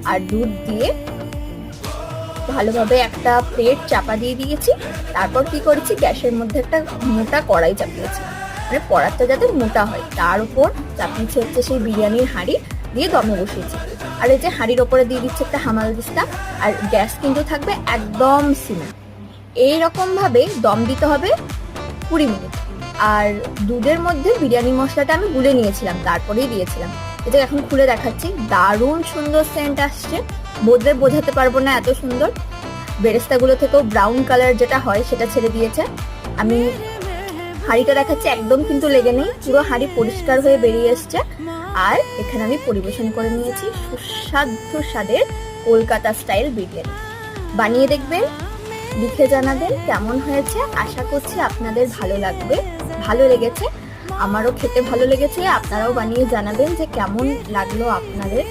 আর দুধ দিয়ে ভালোভাবে একটা প্লেট চাপা দিয়ে দিয়েছি। তারপর কি করেছি, গ্যাসের মধ্যে একটা মোটা কড়াই চাপিয়েছি, মানে পরাতটা যাতে মোটা হয়। তার উপর চাপিয়েছি হচ্ছে সেই বিরিয়ানির হাঁড়ি, দিয়ে দমে বসিয়েছি। আর এই যে হাঁড়ির ওপরে দিয়ে দিচ্ছে একটা হামালদিস্তা, আর গ্যাস কিন্তু থাকবে একদম সিমে। এইরকম ভাবে দম দিতে হবে 20 মিনিট। আর দুধের মধ্যে বিরিয়ানি মশলাটা আমি গুলে নিয়েছিলাম, তারপরেই দিয়েছিলাম। এটা এখন খুলে দেখাচ্ছি, দারুণ সুন্দর সেন্ট আসছে, বদলে বোঝাতে পারবো না, এত সুন্দর। বেরেস্তাগুলো থেকেও ব্রাউন কালার যেটা হয় সেটা ছেড়ে দিয়েছে। আমি হাঁড়িটা দেখাচ্ছি, একদম কিন্তু লেগে নেই, পুরো হাঁড়ি পরিষ্কার হয়ে বেরিয়ে এসছে। আর এখানে আমি পরিবেশন করে নিয়েছি সুস্বাদু স্বাদের কলকাতা স্টাইল বিরিয়ানি। বানিয়ে দেখবেন, লিখে জানাবেন কেমন হয়েছে। আশা করছি আপনাদের ভালো লাগবে। ভালো লেগেছে, আমারও খেতে ভালো লেগেছে। আপনারাও বানিয়ে জানাবেন যে কেমন লাগলো আপনাদের।